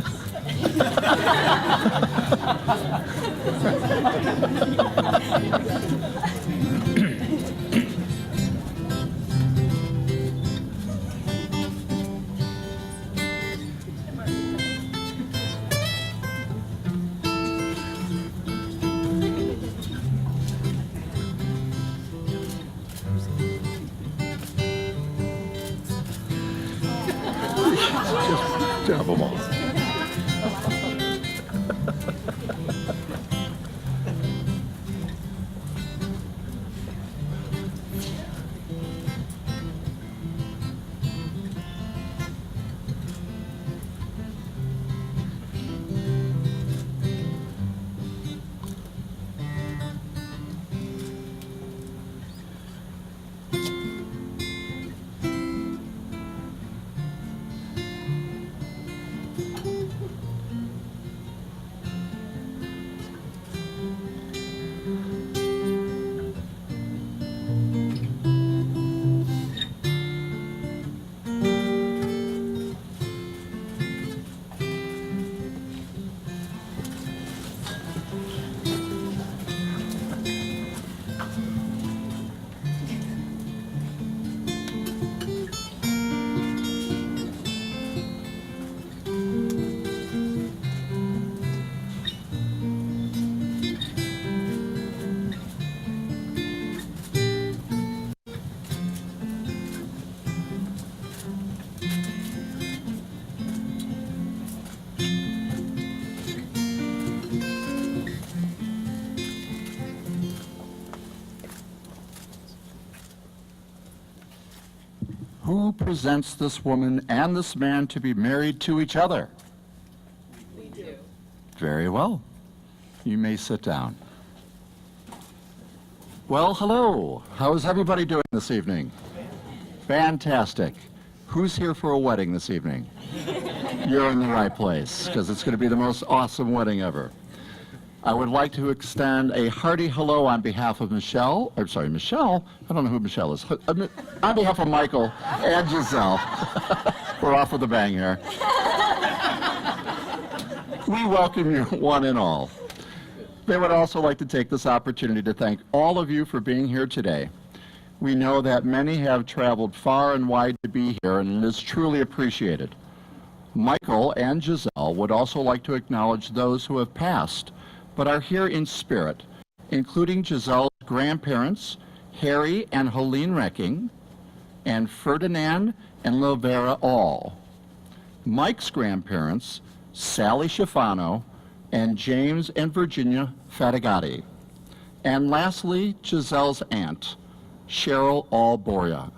Just have them all. Who presents this woman and this man to be married to each other? We do. Very well. You may sit down. Well, hello. How is everybody doing this evening? Fantastic. Who's here for a wedding this evening? You're in the right place, because it's going to be the most awesome wedding ever. I would like to extend a hearty hello on behalf of Michelle. I don't know who Michelle is. On behalf of Michael and Giselle. We're off with a bang here. We welcome you one and all. They would also like to take this opportunity to thank all of you for being here today. We know that many have traveled far and wide to be here, and it is truly appreciated. Michael and Giselle would also like to acknowledge those who have passed, but are here in spirit, including Giselle's grandparents, Harry and Helene Recking, and Ferdinand and Lovera All. Mike's grandparents, Sally Schifano, and James and Virginia Fatigati. And lastly, Giselle's aunt, Cheryl Alboria.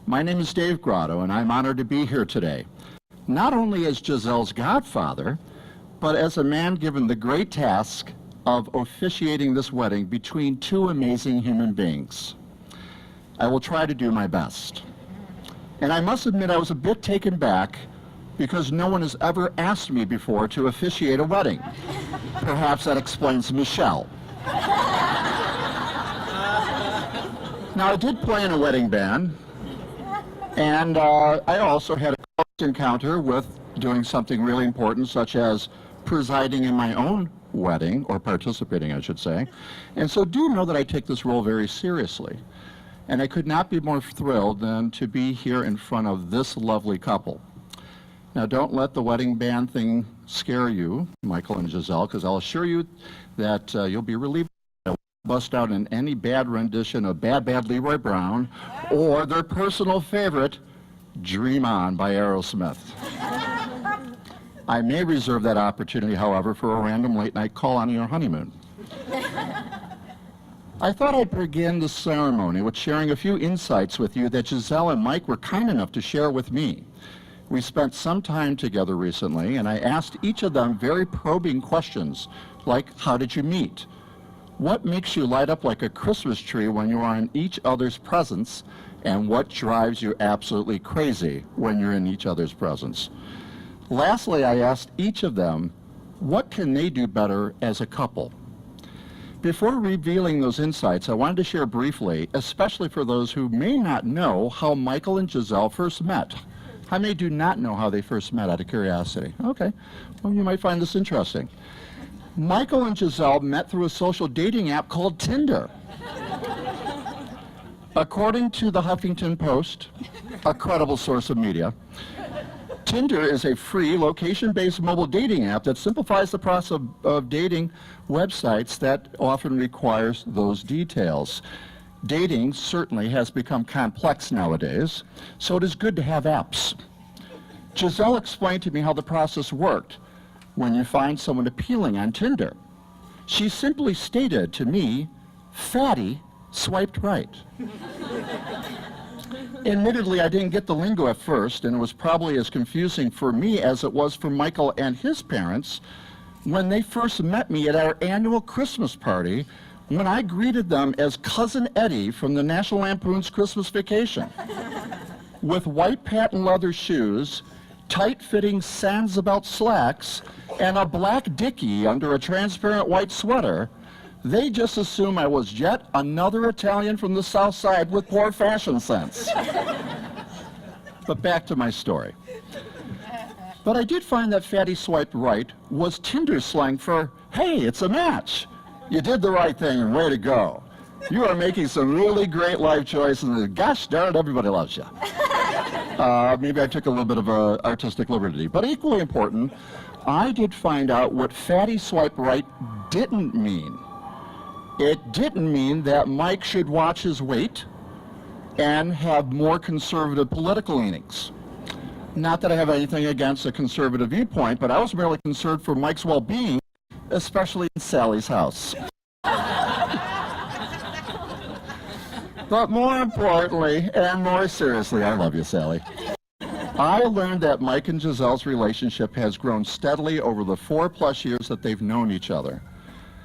My name is Dave Grotto, and I'm honored to be here today, not only as Giselle's godfather, but as a man given the great task of officiating this wedding between two amazing human beings. I will try to do my best. And I must admit I was a bit taken back because no one has ever asked me before to officiate a wedding. Perhaps that explains Michelle. Now, I did play in a wedding band, and I also had a close encounter with doing something really important, such as presiding in my own wedding, or participating, I should say. And so do know that I take this role very seriously. And I could not be more thrilled than to be here in front of this lovely couple. Now, don't let the wedding band thing scare you, Michael and Giselle, because I'll assure you that you'll be relieved to bust out in any bad rendition of Bad Bad Leroy Brown or their personal favorite, Dream On by Aerosmith. I may reserve that opportunity, however, for a random late-night call on your honeymoon. I thought I'd begin the ceremony with sharing a few insights with you that Giselle and Mike were kind enough to share with me. We spent some time together recently, and I asked each of them very probing questions, like, how did you meet? What makes you light up like a Christmas tree when you are in each other's presence? And what drives you absolutely crazy when you're in each other's presence? Lastly, I asked each of them, what can they do better as a couple? Before revealing those insights, I wanted to share briefly, especially for those who may not know, how Michael and Giselle first met. How many do not know how they first met, out of curiosity? Okay, well, you might find this interesting. Michael and Giselle met through a social dating app called Tinder. According to the Huffington Post, a credible source of media, Tinder is a free, location-based mobile dating app that simplifies the process of dating websites that often requires those details. Dating certainly has become complex nowadays, so it is good to have apps. Giselle explained to me how the process worked when you find someone appealing on Tinder. She simply stated to me, "Fatty swiped right." Admittedly, I didn't get the lingo at first, and it was probably as confusing for me as it was for Michael and his parents when they first met me at our annual Christmas party, when I greeted them as Cousin Eddie from the National Lampoon's Christmas Vacation. With white patent leather shoes, tight-fitting Sandsabelt slacks, and a black dickie under a transparent white sweater, they just assumed I was yet another Italian from the South Side with poor fashion sense. But back to my story. But I did find that Fatty swiped right was Tinder slang for, "Hey, it's a match. You did the right thing, and way to go. You are making some really great life choices, and gosh darn it, everybody loves you." Maybe I took a little bit of an artistic liberty. But equally important, I did find out what Fatty swipe right didn't mean. It didn't mean that Mike should watch his weight and have more conservative political leanings. Not that I have anything against a conservative viewpoint, but I was merely concerned for Mike's well-being, especially in Sally's house. But more importantly, and more seriously, I love you, Sally. I learned that Mike and Giselle's relationship has grown steadily over the 4+ years that they've known each other.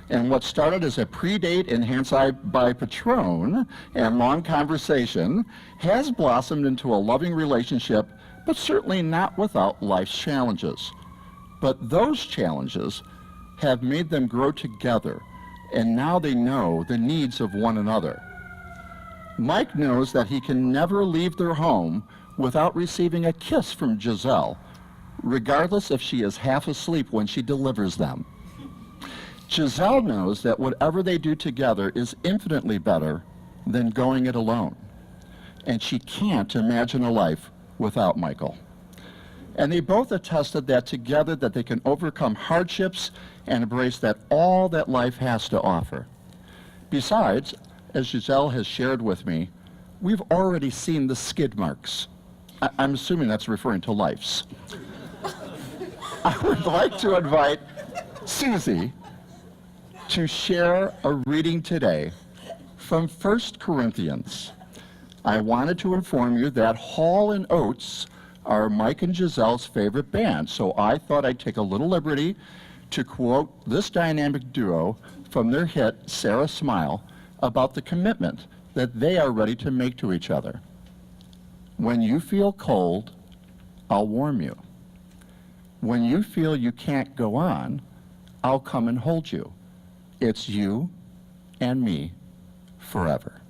And what started as a pre-date enhanced by Patron and long conversation has blossomed into a loving relationship, but certainly not without life's challenges. But those challenges have made them grow together, and now they know the needs of one another. Mike knows that he can never leave their home without receiving a kiss from Giselle, regardless if she is half asleep when she delivers them. Giselle knows that whatever they do together is infinitely better than going it alone, and she can't imagine a life without Michael. And they both attested that together that they can overcome hardships and embrace that all that life has to offer. Besides, as Giselle has shared with me, we've already seen the skid marks. I'm assuming that's referring to life's. I would like to invite Susie to share a reading today from 1 Corinthians. I wanted to inform you that Hall & Oates are Mike and Giselle's favorite band, so I thought I'd take a little liberty to quote this dynamic duo from their hit, Sarah Smile, about the commitment that they are ready to make to each other. When you feel cold, I'll warm you. When you feel you can't go on, I'll come and hold you. It's you and me forever.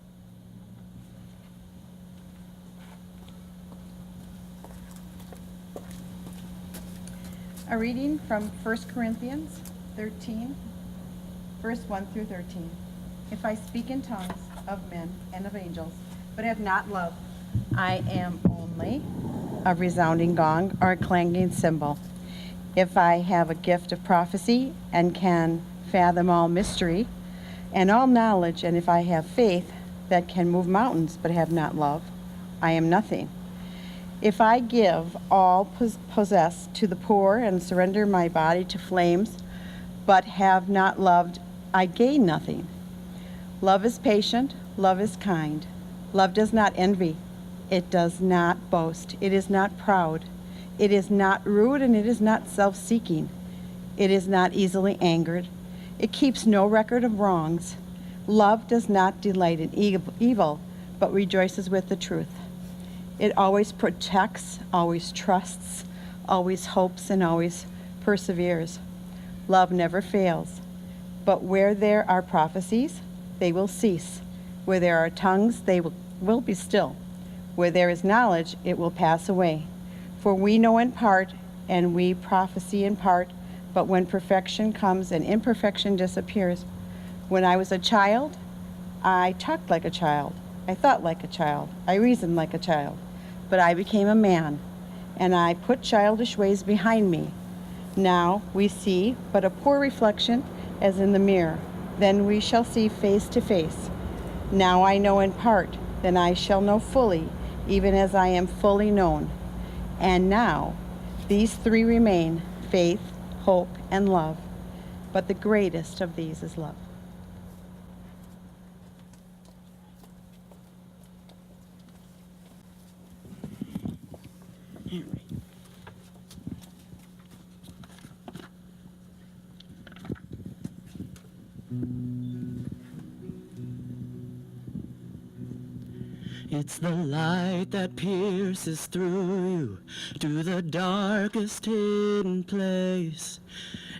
A reading from 1 Corinthians 13, verse 1 through 13. If I speak in tongues of men and of angels, but have not love, I am only a resounding gong or a clanging cymbal. If I have a gift of prophecy and can fathom all mystery and all knowledge, and if I have faith that can move mountains but have not love, I am nothing. If I give all possess to the poor and surrender my body to flames, but have not loved, I gain nothing. Love is patient, love is kind. Love does not envy, it does not boast, it is not proud, it is not rude, and it is not self-seeking. It is not easily angered. It keeps no record of wrongs. Love does not delight in evil, but rejoices with the truth. It always protects, always trusts, always hopes, and always perseveres. Love never fails. But where there are prophecies, they will cease. Where there are tongues, they will be still. Where there is knowledge, it will pass away. For we know in part, and we prophesy in part, but when perfection comes and imperfection disappears. When I was a child, I talked like a child. I thought like a child. I reasoned like a child. But I became a man, and I put childish ways behind me. Now we see but a poor reflection as in the mirror. Then we shall see face to face. Now I know in part, then I shall know fully, even as I am fully known. And now these three remain, faith, hope, and love. But the greatest of these is love. It's the light that pierces through you to the darkest hidden place.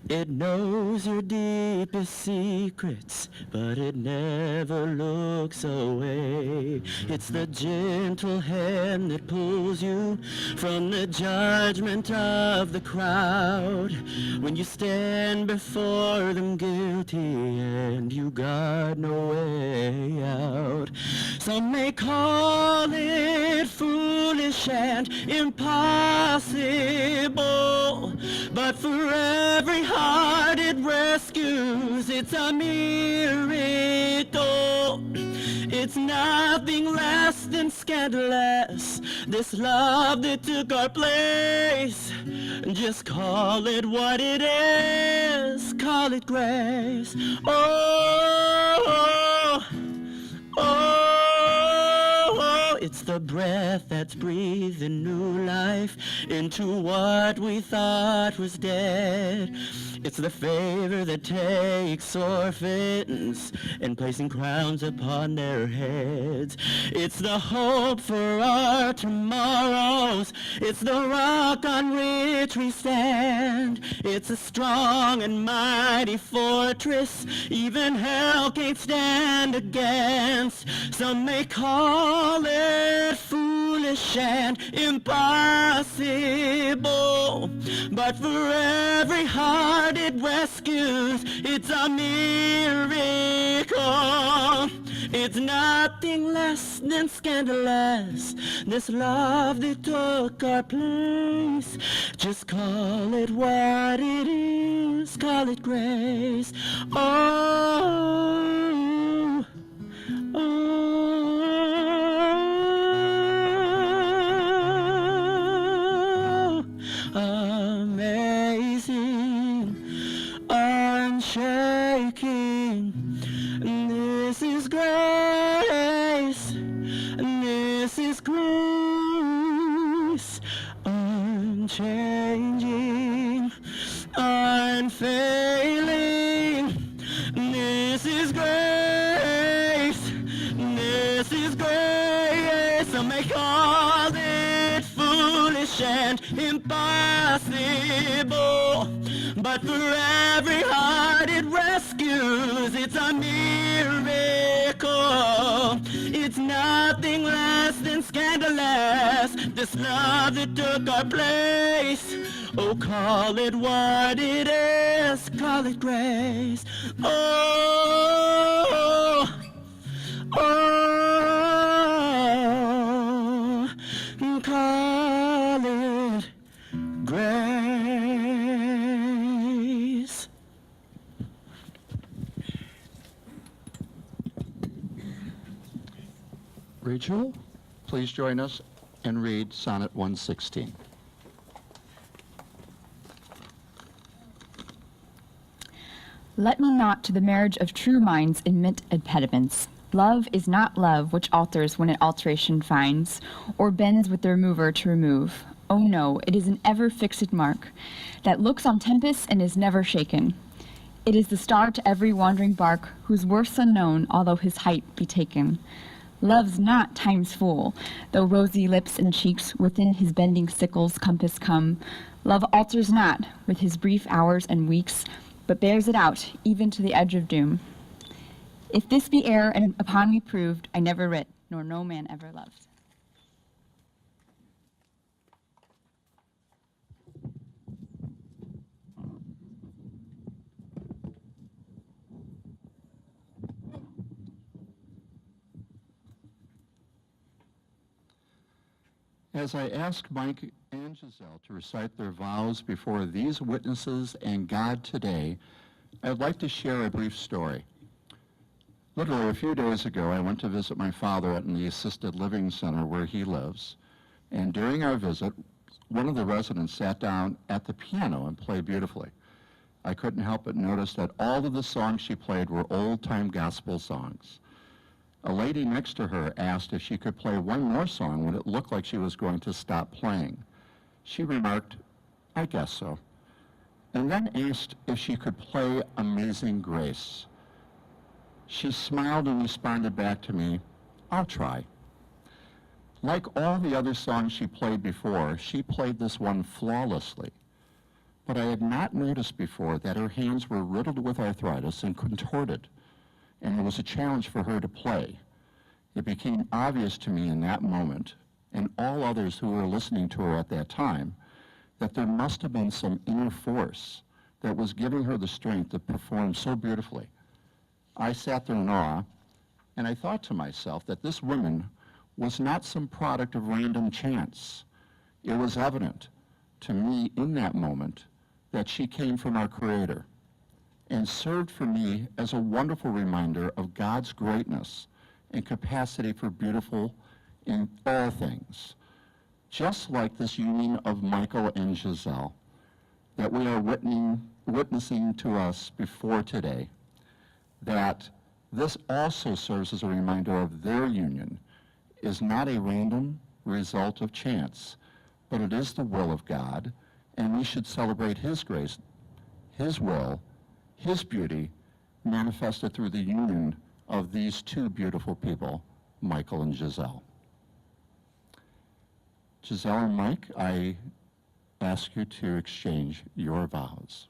It knows your deepest secrets, but it never looks away. It's the gentle hand that pulls you from the judgment of the crowd when you stand before them guilty and you got no way out. Some may call it foolish and impossible, but for every heart it rescues, it's a miracle. It's nothing less than scandalous, this love that took our place. Just call it what it is, call it grace. Oh, oh, oh, it's the breath that's breathing new life into what we thought was dead. It's the favor that takes orphans and placing crowns upon their heads. It's the hope for our tomorrows. It's the rock on which we stand. It's a strong and mighty fortress even hell can't stand against. Some may call it foolish and impossible, but for every heart it rescues, it's a miracle. It's nothing less than scandalous, this love that took our place. Just call it what it is, call it grace. Oh, oh, amazing, unshaking. This is grace, this is grace, unchanging, unfailing. This is grace, this is grace. Some may call it foolish and impossible, but for every heart it rescues, it's a miracle. It's nothing less than scandalous, this love that took our place. Oh, call it what it is, call it grace. Oh, oh, call it grace. Rachel, please join us and read Sonnet 116. Let me not to the marriage of true minds admit impediments. Love is not love which alters when it alteration finds, or bends with the remover to remove. Oh no, it is an ever-fixed mark, that looks on tempests and is never shaken. It is the star to every wandering bark, whose worth's unknown, although his height be taken. Love's not time's fool, though rosy lips and cheeks within his bending sickle's compass come. Love alters not with his brief hours and weeks, but bears it out, even to the edge of doom. If this be error and upon me proved, I never writ, nor no man ever loved. As I ask Mike and Giselle to recite their vows before these witnesses and God today, I'd like to share a brief story. Literally a few days ago, I went to visit my father at the assisted living center where he lives, and during our visit, one of the residents sat down at the piano and played beautifully. I couldn't help but notice that all of the songs she played were old-time gospel songs. A lady next to her asked if she could play one more song when it looked like she was going to stop playing. She remarked, "I guess so," and then asked if she could play Amazing Grace. She smiled and responded back to me, "I'll try." Like all the other songs she played before, she played this one flawlessly. But I had not noticed before that her hands were riddled with arthritis and contorted, and it was a challenge for her to play. It became obvious to me in that moment, and all others who were listening to her at that time, that there must have been some inner force that was giving her the strength to perform so beautifully. I sat there in awe, and I thought to myself that this woman was not some product of random chance. It was evident to me in that moment that she came from our Creator and served for me as a wonderful reminder of God's greatness and capacity for beautiful in all things. Just like this union of Michael and Giselle that we are witnessing to us before today, that this also serves as a reminder of their union is not a random result of chance, but it is the will of God, and we should celebrate His grace, His will, His beauty, manifested through the union of these two beautiful people, Michael and Giselle. Giselle and Mike, I ask you to exchange your vows.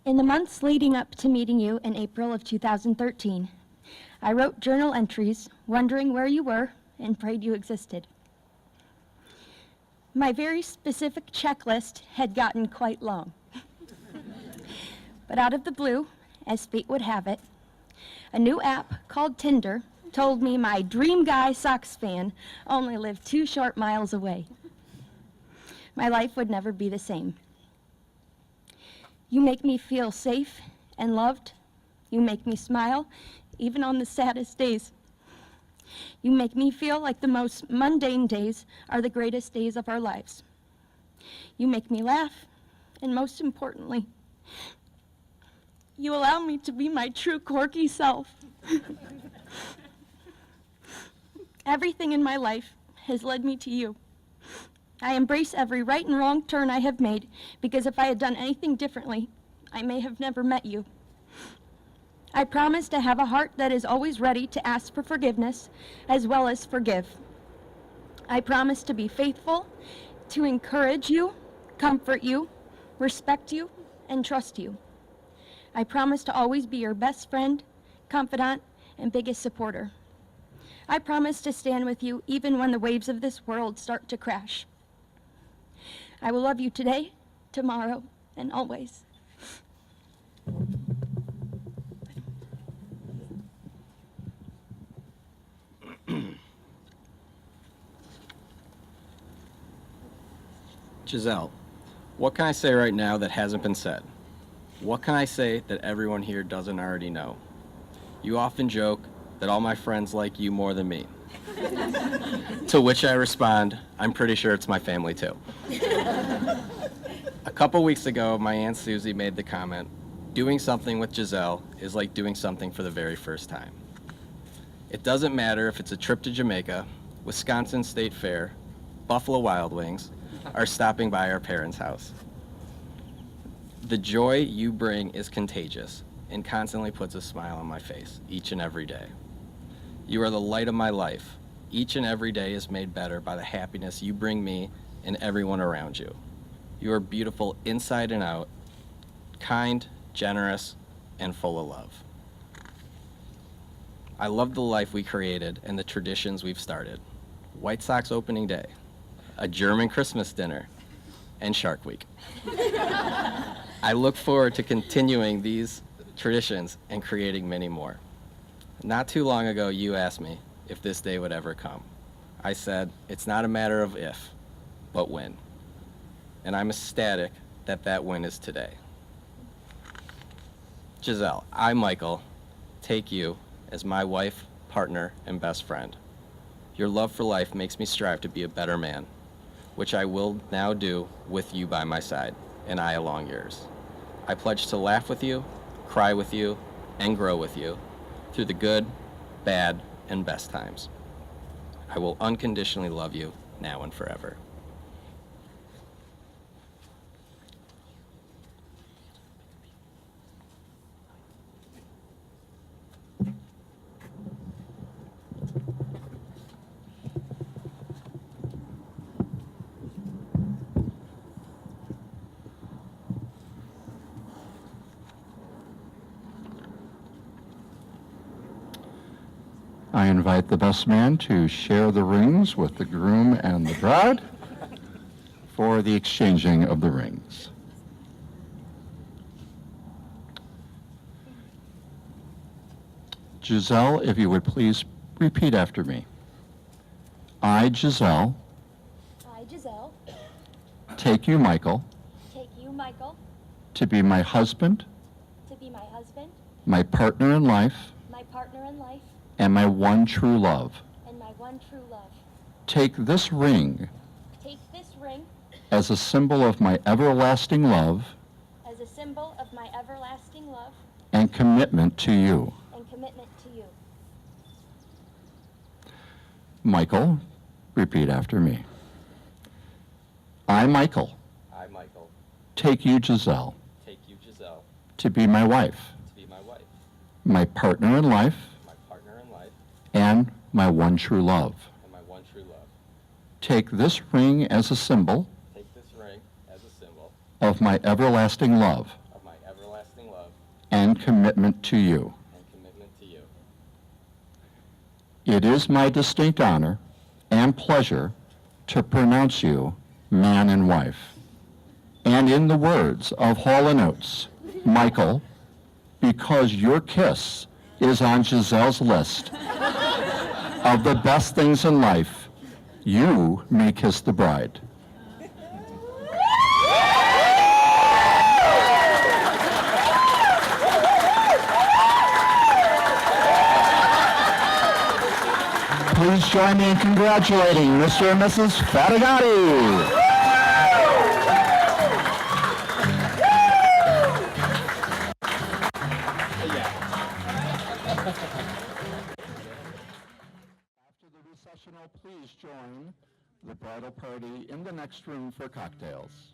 In the months leading up to meeting you in April of 2013, I wrote journal entries wondering where you were and prayed you existed. My very specific checklist had gotten quite long. But out of the blue, as fate would have it, a new app called Tinder told me my dream guy Sox fan only lived 2 short miles away. My life would never be the same. You make me feel safe and loved. You make me smile, even on the saddest days. You make me feel like the most mundane days are the greatest days of our lives. You make me laugh, and most importantly, you allow me to be my true quirky self. Everything in my life has led me to you. I embrace every right and wrong turn I have made, because if I had done anything differently, I may have never met you. I promise to have a heart that is always ready to ask for forgiveness, as well as forgive. I promise to be faithful, to encourage you, comfort you, respect you, and trust you. I promise to always be your best friend, confidant, and biggest supporter. I promise to stand with you even when the waves of this world start to crash. I will love you today, tomorrow, and always. Giselle, what can I say right now that hasn't been said? What can I say that everyone here doesn't already know? You often joke that all my friends like you more than me. To which I respond, I'm pretty sure it's my family too. A couple weeks ago, my Aunt Susie made the comment, doing something with Giselle is like doing something for the very first time. It doesn't matter if it's a trip to Jamaica, Wisconsin State Fair, Buffalo Wild Wings, or stopping by our parents' house. The joy you bring is contagious and constantly puts a smile on my face each and every day. You are the light of my life. Each and every day is made better by the happiness you bring me and everyone around you. You are beautiful inside and out, kind, generous, and full of love. I love the life we created and the traditions we've started. White Sox opening day, a German Christmas dinner, and Shark Week. I look forward to continuing these traditions and creating many more. Not too long ago, you asked me if this day would ever come. I said, it's not a matter of if, but when. And I'm ecstatic that that when is today. Giselle, I, Michael, take you as my wife, partner, and best friend. Your love for life makes me strive to be a better man, which I will now do with you by my side, and I along yours. I pledge to laugh with you, cry with you, and grow with you through the good, bad, and best times. I will unconditionally love you now and forever. I invite the best man to share the rings with the groom and the bride for the exchanging of the rings. Giselle, if you would please repeat after me. I, Giselle, I, Giselle, take you, Michael, take you, Michael, to be my husband, to be my husband, my partner in life, my partner in life, and my one true love. and my one true love. Take this ring Take this ring as a symbol of my everlasting love as a symbol of my everlasting love and commitment to you. and commitment to you. Michael, repeat after me. I, Michael, I, Michael, take you, Giselle, take you, Giselle, to be my wife, to be my wife, my partner in life, my partner in life, and my one true love. and my one true love. Take this ring as a symbol Take this ring as a symbol of my everlasting love of my everlasting love and commitment to you. and commitment to you. It is my distinct honor and pleasure to pronounce you man and wife. And in the words of Hall & Oates, Michael, because your kiss is on Giselle's list of the best things in life, you may kiss the bride. Please join me in congratulating Mr. and Mrs. Fatigati. After the recessional, please join the bridal party in the next room for cocktails.